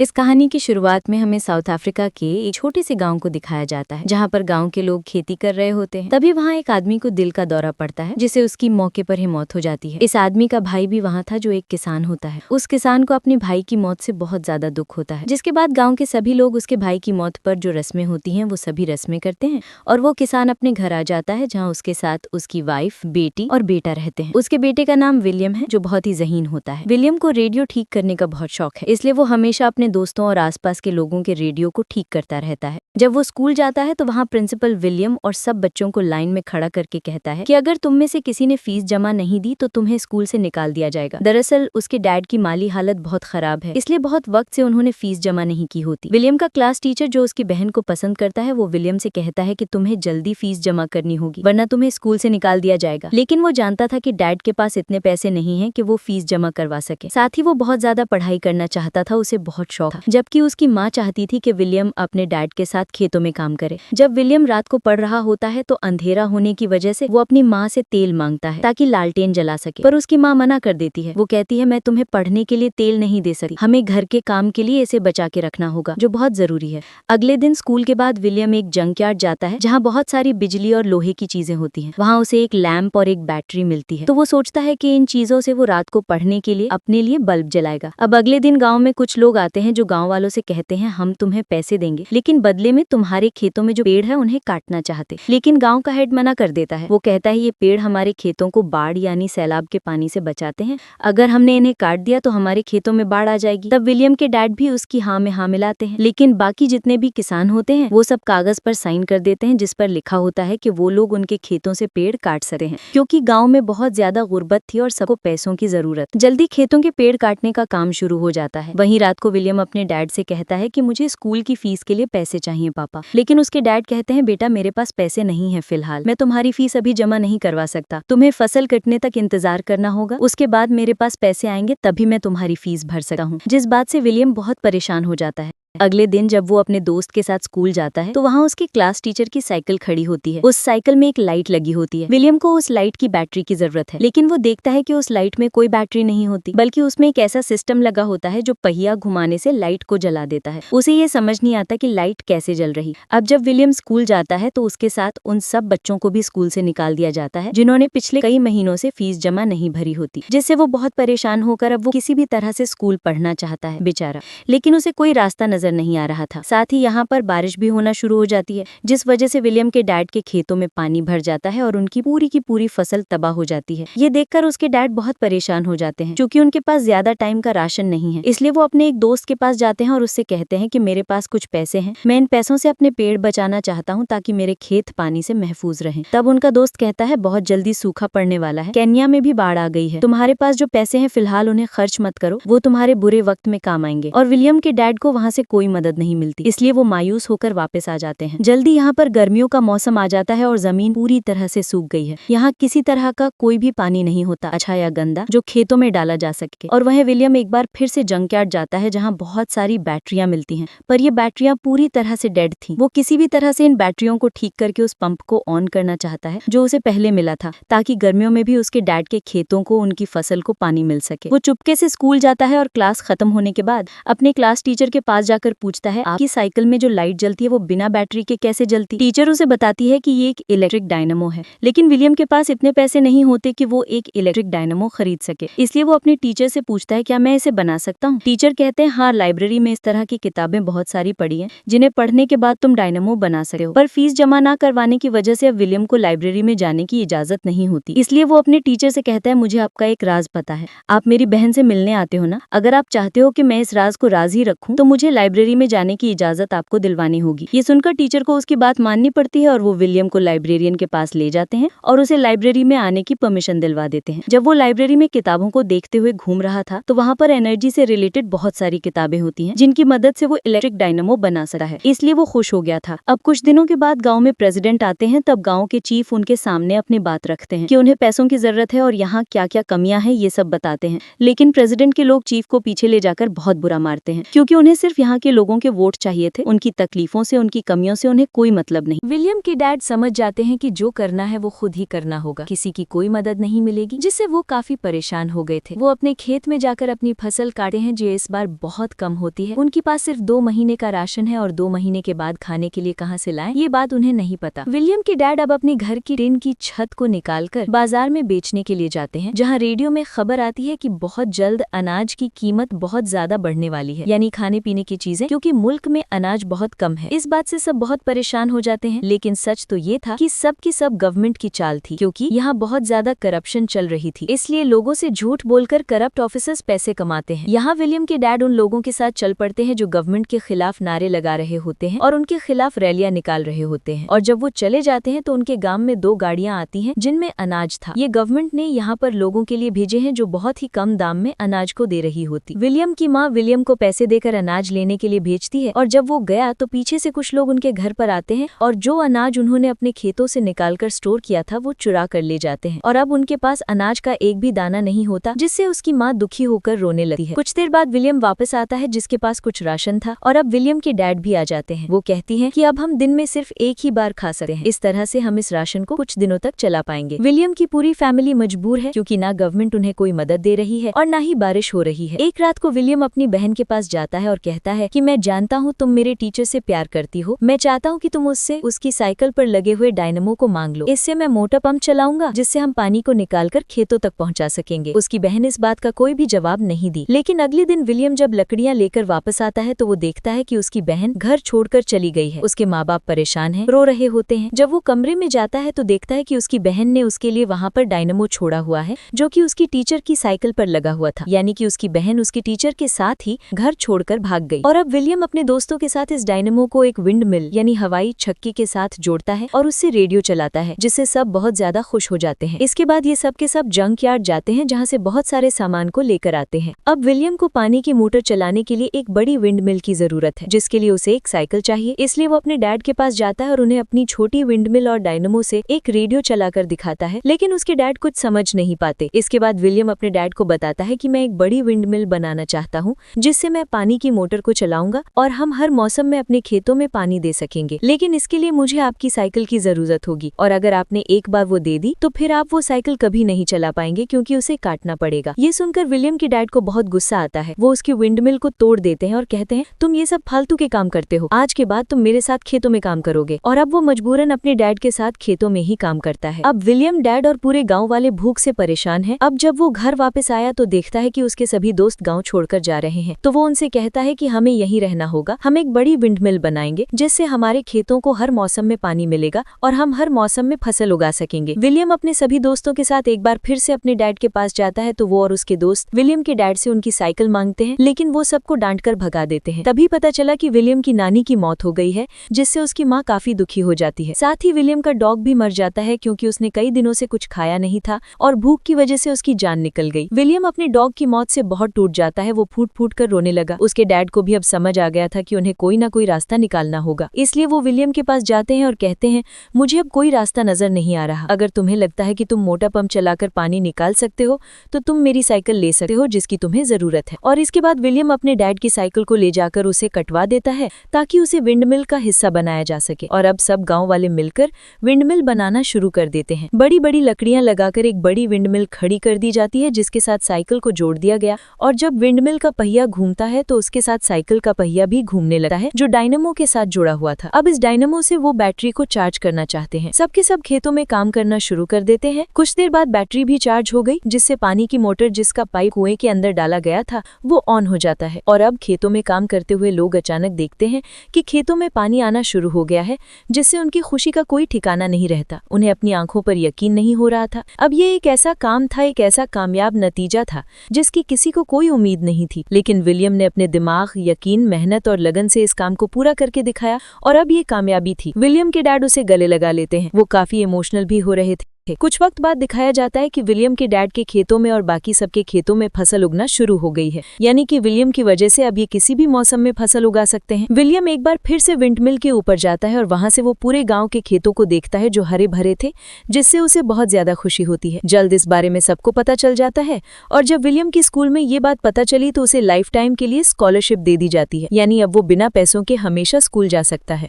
इस कहानी की शुरुआत में हमें साउथ अफ्रीका के एक छोटे से गांव को दिखाया जाता है, जहां पर गांव के लोग खेती कर रहे होते हैं। तभी वहां एक आदमी को दिल का दौरा पड़ता है, जिसे उसकी मौके पर ही मौत हो जाती है। इस आदमी का भाई भी वहां था, जो एक किसान होता है। उस किसान को अपने भाई की मौत से बहुत ज्यादा दुख होता है, जिसके बाद गाँव के सभी लोग उसके भाई की मौत पर जो रस्में होती हैं वो सभी रस्में करते हैं, और वो किसान अपने घर आ जाता है, जहाँ उसके साथ उसकी वाइफ, बेटी और बेटा रहते हैं। उसके बेटे का नाम विलियम है, जो बहुत ही ज़हीन होता है। विलियम को रेडियो ठीक करने का बहुत शौक है, इसलिए वो हमेशा अपने दोस्तों और आसपास के लोगों के रेडियो को ठीक करता रहता है। जब वो स्कूल जाता है तो वहाँ प्रिंसिपल विलियम और सब बच्चों को लाइन में खड़ा करके कहता है कि अगर तुम में से किसी ने फीस जमा नहीं दी तो तुम्हें स्कूल से निकाल दिया जाएगा। दरअसल उसके डैड की माली हालत बहुत खराब है, इसलिए बहुत वक्त से उन्होंने फीस जमा नहीं की होती। विलियम का क्लास टीचर, जो उसकी बहन को पसंद करता है, वो विलियम से कहता है कि तुम्हें जल्दी फीस जमा करनी होगी, वरना तुम्हें स्कूल से निकाल दिया जाएगा। लेकिन वो जानता था कि डैड के पास इतने पैसे नहीं है कि वो फीस जमा करवा सके। साथ ही वो बहुत ज्यादा पढ़ाई करना चाहता था, उसे बहुत शौक था, जबकि उसकी माँ चाहती थी कि विलियम अपने डैड के साथ खेतों में काम करे। जब विलियम रात को पढ़ रहा होता है तो अंधेरा होने की वजह से वो अपनी माँ से तेल मांगता है ताकि लालटेन जला सके, पर उसकी माँ मना कर देती है। वो कहती है, मैं तुम्हें पढ़ने के लिए तेल नहीं दे सकती, हमें घर के काम के लिए इसे बचा के रखना होगा, जो बहुत जरूरी है। अगले दिन स्कूल के बाद विलियम एक जंकयार्ड जाता है, जहाँ बहुत सारी बिजली और लोहे की चीजें होती हैं। वहाँ उसे एक लैंप और एक बैटरी मिलती है, तो वो सोचता है कि इन चीजों से वो रात को पढ़ने के लिए अपने लिए बल्ब जलाएगा। अब अगले दिन गाँव में कुछ लोग आते हैं, जो गाँव वालों से कहते हैं, हम तुम्हें पैसे देंगे, लेकिन बदले में तुम्हारे खेतों में जो पेड़ है उन्हें काटना चाहते। लेकिन गांव का हेड मना कर देता है। वो कहता है, ये पेड़ हमारे खेतों को बाढ़ यानी सैलाब के पानी से बचाते हैं, अगर हमने इन्हें काट दिया तो हमारे खेतों में बाढ़ आ जाएगी। तब विलियम के डैड भी उसकी हाँ में हाँ मिलाते हैं, लेकिन बाकी जितने भी किसान होते हैं वो सब कागज पर साइन कर देते हैं, जिस पर लिखा होता है कि वो लोग उनके खेतों से पेड़ काट सकते हैं, क्योंकि गाँव में बहुत ज्यादा गुर्बत थी और सबको पैसों की जरूरत। जल्दी खेतों के पेड़ काटने का काम शुरू हो जाता है। वहीं रात को विलियम अपने डैड से कहता है कि मुझे स्कूल की फीस के लिए पैसे चाहिए पापा, लेकिन उसके डैड कहते हैं, बेटा मेरे पास पैसे नहीं है फिलहाल, मैं तुम्हारी फीस अभी जमा नहीं करवा सकता, तुम्हें फसल कटने तक इंतजार करना होगा, उसके बाद मेरे पास पैसे आएंगे तभी मैं तुम्हारी फीस भर सकता हूँ। जिस बात से विलियम बहुत परेशान हो जाता है। अगले दिन जब वो अपने दोस्त के साथ स्कूल जाता है तो वहाँ उसके क्लास टीचर की साइकिल खड़ी होती है। उस साइकिल में एक लाइट लगी होती है। विलियम को उस लाइट की बैटरी की जरूरत है, लेकिन वो देखता है कि उस लाइट में कोई बैटरी नहीं होती, बल्कि उसमें एक ऐसा सिस्टम लगा होता है जो पहिया घुमाने से लाइट को जला देता है। उसे ये समझ नहीं आता कि लाइट कैसे जल रही। अब जब विलियम स्कूल जाता है तो उसके साथ उन सब बच्चों को भी स्कूल से निकाल दिया जाता है, जिन्होंने पिछले कई महीनों से फीस जमा नहीं भरी होती, जिससे वो बहुत परेशान होकर अब वो किसी भी तरह से स्कूल पढ़ना चाहता है बेचारा, लेकिन उसे कोई रास्ता नजर नहीं आ रहा था। साथ ही यहाँ पर बारिश भी होना शुरू हो जाती है, जिस वजह से विलियम के डैड के खेतों में पानी भर जाता है और उनकी पूरी की पूरी फसल तबाह हो जाती है। ये देखकर उसके डैड बहुत परेशान हो जाते हैं, क्योंकि उनके पास ज्यादा टाइम का राशन नहीं है। इसलिए वो अपने एक दोस्त के पास जाते हैं और उससे कहते हैं कि मेरे पास कुछ पैसे हैं, मैं इन पैसों से अपने पेड़ बचाना चाहता हूँ ताकि मेरे खेत पानी से महफूज रहें। तब उनका दोस्त कहता है, बहुत जल्दी सूखा पड़ने वाला है, केन्या में भी बाढ़ आ गई है, तुम्हारे पास जो पैसे हैं फिलहाल उन्हें खर्च मत करो, वो तुम्हारे बुरे वक्त में काम आएंगे। और विलियम के डैड को वहाँ से कोई मदद नहीं मिलती, इसलिए वो मायूस होकर वापस आ जाते हैं। जल्दी यहाँ पर गर्मियों का मौसम आ जाता है और जमीन पूरी तरह से सूख गई है। यहाँ किसी तरह का कोई भी पानी नहीं होता, अच्छा या गंदा, जो खेतों में डाला जा सके। और वह विलियम एक बार फिर से जंकयार्ड जाता है, जहाँ बहुत सारी बैटरियां मिलती हैं, पर ये बैटरियां पूरी तरह से डेड थी। वो किसी भी तरह से इन बैटरियों को ठीक करके उस पंप को ऑन करना चाहता है जो उसे पहले मिला था, ताकि गर्मियों में भी उसके डैड के खेतों को, उनकी फसल को पानी मिल सके। वो चुपके से स्कूल जाता है और क्लास खत्म होने के बाद अपने क्लास टीचर के पास जाकर पूछता है, आपकी साइकिल में जो लाइट जलती है वो बिना बैटरी के कैसे जलती? टीचर उसे बताती है कि ये एक इलेक्ट्रिक डायनामो है, लेकिन विलियम के पास इतने पैसे नहीं होते कि वो एक इलेक्ट्रिक डायनामो खरीद सके। इसलिए वो अपने टीचर से पूछता है, क्या मैं इसे बना सकता हूँ? टीचर कहते हैं, हाँ, लाइब्रेरी में इस तरह की किताबें बहुत सारी पड़ी हैं, जिन्हें पढ़ने के बाद तुम डायनामो बना सकते हो। पर फीस जमा ना करवाने की वजह से अब विलियम को लाइब्रेरी में जाने की इजाजत नहीं होती। इसलिए वो अपने टीचर से कहता है, मुझे आपका एक राज पता है, आप मेरी बहन से मिलने आते हो ना, अगर आप चाहते हो कि मैं इस राज को राज ही रखूं तो मुझे लाइब्रेरी में जाने की इजाजत आपको दिलवानी होगी। ये सुनकर टीचर को उसकी बात माननी पड़ती है और वो विलियम को लाइब्रेरियन के पास ले जाते हैं और उसे लाइब्रेरी में आने की परमिशन दिलवा देते हैं। जब वो लाइब्रेरी में किताबों को देखते हुए घूम रहा था तो वहाँ पर एनर्जी से रिलेटेड बहुत सारी किताबें होती हैं, जिनकी मदद से वो इलेक्ट्रिक डायनामो बना सकता है, इसलिए वो खुश हो गया था। अब कुछ दिनों के बाद गाँव में प्रेसिडेंट आते हैं, तब गाँव के चीफ उनके सामने अपनी बात रखते हैं कि उन्हें पैसों की जरूरत है और यहाँ क्या क्या कमियां हैं ये सब बताते हैं। लेकिन प्रेसिडेंट के लोग चीफ को पीछे ले जाकर बहुत बुरा मारते हैं, क्योंकि उन्हें सिर्फ यहाँ यहाँ के लोगों के वोट चाहिए थे, उनकी तकलीफों से, उनकी कमियों से उन्हें कोई मतलब नहीं। विलियम के डैड समझ जाते हैं कि जो करना है वो खुद ही करना होगा, किसी की कोई मदद नहीं मिलेगी, जिससे वो काफी परेशान हो गए थे। वो अपने खेत में जाकर अपनी फसल काटे हैं, जो इस बार बहुत कम होती है। उनके पास सिर्फ 2 महीने का राशन है और 2 महीने के बाद खाने के लिए कहाँ से लाएं, ये बात उन्हें नहीं पता। विलियम के डैड अब अपने घर की टिन की छत को निकालकर बाजार में बेचने के लिए जाते हैं, जहाँ रेडियो में खबर आती है कि बहुत जल्द अनाज की कीमत बहुत ज्यादा बढ़ने वाली है, यानी खाने पीने की चीजें, क्योंकि मुल्क में अनाज बहुत कम है। इस बात से सब बहुत परेशान हो जाते हैं, लेकिन सच तो ये था कि सब की सब गवर्नमेंट की चाल थी, क्योंकि यहाँ बहुत ज्यादा करप्शन चल रही थी, इसलिए लोगों से झूठ बोलकर करप्ट ऑफिसर्स पैसे कमाते हैं। यहाँ विलियम के डैड उन लोगों के साथ चल पड़ते हैं जो गवर्नमेंट के खिलाफ नारे लगा रहे होते हैं और उनके खिलाफ रैलियां निकाल रहे होते हैं। और जब वो चले जाते हैं तो उनके गांव में 2 गाड़ियां आती हैं जिनमें अनाज था। ये गवर्नमेंट ने यहाँ पर लोगों के लिए भेजे हैं जो बहुत ही कम दाम में अनाज को दे रही होती। विलियम की माँ विलियम को पैसे देकर अनाज लेने के लिए भेजती है, और जब वो गया तो पीछे से कुछ लोग उनके घर पर आते हैं और जो अनाज उन्होंने अपने खेतों से निकालकर स्टोर किया था वो चुरा कर ले जाते हैं, और अब उनके पास अनाज का एक भी दाना नहीं होता, जिससे उसकी माँ दुखी होकर रोने लगती है। कुछ देर बाद विलियम वापस आता है जिसके पास कुछ राशन था, और अब विलियम के डैड भी आ जाते हैं। वो कहती हैं कि अब हम दिन में सिर्फ एक ही बार खा सकते हैं, इस तरह से हम इस राशन को कुछ दिनों तक चला पाएंगे। विलियम की पूरी फैमिली मजबूर है, क्योंकि ना गवर्नमेंट उन्हें कोई मदद दे रही है और ना ही बारिश हो रही है। एक रात को विलियम अपनी बहन के पास जाता है और कहता है कि मैं जानता हूँ तुम मेरे टीचर से प्यार करती हो, मैं चाहता हूँ कि तुम उससे उसकी साइकिल पर लगे हुए डायनमो को मांग लो, इससे मैं मोटर पंप चलाऊंगा जिससे हम पानी को निकालकर खेतों तक पहुँचा सकेंगे। उसकी बहन इस बात का कोई भी जवाब नहीं दी, लेकिन अगले दिन विलियम जब लकड़ियाँ लेकर वापस आता है तो वो देखता है कि उसकी बहन घर छोड़कर चली गई है। उसके माँ बाप परेशान हैं, रो रहे होते हैं। जब वो कमरे में जाता है तो देखता है कि उसकी बहन ने उसके लिए वहाँ पर डायनमो छोड़ा हुआ है, जो कि उसकी टीचर की साइकिल पर लगा हुआ था, यानी कि उसकी बहन उसकी टीचर के साथ ही घर छोड़कर भाग गई। और अब विलियम अपने दोस्तों के साथ इस डायनमो को एक विंड मिल यानी हवाई छक्की के साथ जोड़ता है और उससे रेडियो चलाता है, जिससे सब बहुत ज्यादा खुश हो जाते हैं। इसके बाद ये सब के सब जंक यार्ड जाते हैं, जहाँ से बहुत सारे सामान को लेकर आते हैं। अब विलियम को पानी की मोटर चलाने के लिए एक बड़ी विंड मिल की जरूरत है, जिसके लिए उसे एक साइकिल चाहिए, इसलिए वो अपने डैड के पास जाता है और उन्हें अपनी छोटी विंड मिल और डायनमो से एक रेडियो चलाकर दिखाता है, लेकिन उसके डैड कुछ समझ नहीं पाते। इसके बाद विलियम अपने डैड को बताता है कि मैं एक बड़ी विंड मिल बनाना चाहता हूँ, जिससे मैं पानी की मोटर को चलाऊंगा और हम हर मौसम में अपने खेतों में पानी दे सकेंगे, लेकिन इसके लिए मुझे आपकी साइकिल की जरूरत होगी, और अगर आपने एक बार वो दे दी तो फिर आप वो साइकिल कभी नहीं चला पाएंगे, क्योंकि उसे काटना पड़ेगा। ये सुनकर विलियम के डैड को बहुत गुस्सा आता है। वो उसकी विंड मिल को तोड़ देते हैं और कहते हैं तुम ये सब फालतू के काम करते हो, आज के बाद तुम मेरे साथ खेतों में काम करोगे। और अब वो मजबूरन अपने डैड के साथ खेतों में ही काम करता है। अब विलियम, डैड और पूरे गाँव वाले भूख से परेशान है। अब जब वो घर वापस आया तो देखता है कि उसके सभी दोस्त गाँव छोड़कर जा रहे हैं, तो वो उनसे कहता है कि हमें यहीं रहना होगा, हम एक बड़ी विंड मिल बनाएंगे जिससे हमारे खेतों को हर मौसम में पानी मिलेगा और हम हर मौसम में फसल उगा सकेंगे। विलियम अपने सभी दोस्तों के साथ एक बार फिर से अपने डैड के पास जाता है, तो वो और उसके दोस्त विलियम के डैड से उनकी साइकिल मांगते हैं, लेकिन वो सबको डांटकर भगा देते हैं। तभी पता चला कि विलियम की नानी की मौत हो गई है, जिससे उसकी माँ काफी दुखी हो जाती है। साथ ही विलियम का डॉग भी मर जाता है, क्योंकि उसने कई दिनों से कुछ खाया नहीं था और भूख की वजह से उसकी जान निकल गई। विलियम अपने डॉग की मौत से बहुत टूट जाता है, वो फूट फूट कर रोने लगा। उसके डैड को भी अब समझ आ गया था कि उन्हें कोई ना कोई रास्ता निकालना होगा, इसलिए वो विलियम के पास जाते हैं और कहते हैं मुझे अब कोई रास्ता नजर नहीं आ रहा, अगर तुम्हें लगता है कि तुम मोटर पंप चलाकर पानी निकाल सकते हो तो तुम मेरी साइकिल ले सकते हो, जिसकी तुम्हें जरूरत है। और इसके बाद विलियम अपने डैड की साइकिल को ले जाकर उसे कटवा देता है, ताकि उसे विंडमिल का हिस्सा बनाया जा सके। और अब सब गाँव वाले मिलकर विंडमिल बनाना शुरू कर देते हैं। बड़ी बड़ी लकड़ियां लगाकर एक बड़ी विंडमिल खड़ी कर दी जाती है, जिसके साथ साइकिल को जोड़ दिया गया, और जब विंडमिल का पहिया घूमता है तो उसके साथ साइकिल का पहिया भी घूमने लगता है, जो डायनमो के साथ जुड़ा हुआ था। अब इस डायनमो से वो बैटरी को चार्ज करना चाहते हैं। सबके सब खेतों में काम करना शुरू कर देते हैं। कुछ देर बाद बैटरी भी चार्ज हो गई, जिससे पानी की मोटर जिसका पाइप कुएं के अंदर डाला गया था वो ऑन हो जाता है। और अब खेतों में काम करते हुए लोग अचानक देखते हैं कि खेतों में पानी आना शुरू हो गया है, जिससे उनकी खुशी का कोई ठिकाना नहीं रहता। उन्हें अपनी आंखों पर यकीन नहीं हो रहा था। अब ये एक ऐसा काम था, एक ऐसा कामयाब नतीजा था जिसकी किसी को कोई उम्मीद नहीं थी, लेकिन विलियम ने अपने दिमाग, यकीन, मेहनत और लगन से इस काम को पूरा करके दिखाया, और अब ये कामयाबी थी। विलियम के डैड उसे गले लगा लेते हैं। वो काफी इमोशनल भी हो रहे थे। कुछ वक्त बाद दिखाया जाता है कि विलियम के डैड के खेतों में और बाकी सबके खेतों में फसल उगना शुरू हो गई है, यानी कि विलियम की वजह से अब ये किसी भी मौसम में फसल उगा सकते हैं। विलियम एक बार फिर से विंडमिल के ऊपर जाता है और वहां से वो पूरे गांव के खेतों को देखता है जो हरे भरे थे, जिससे उसे बहुत ज्यादा खुशी होती है। जल्द इस बारे में सबको पता चल जाता है और जब विलियम की स्कूल में ये बात पता चली तो उसे लाइफ टाइम के लिए स्कॉलरशिप दे दी जाती है, यानी अब वो बिना पैसों के हमेशा स्कूल जा सकता है।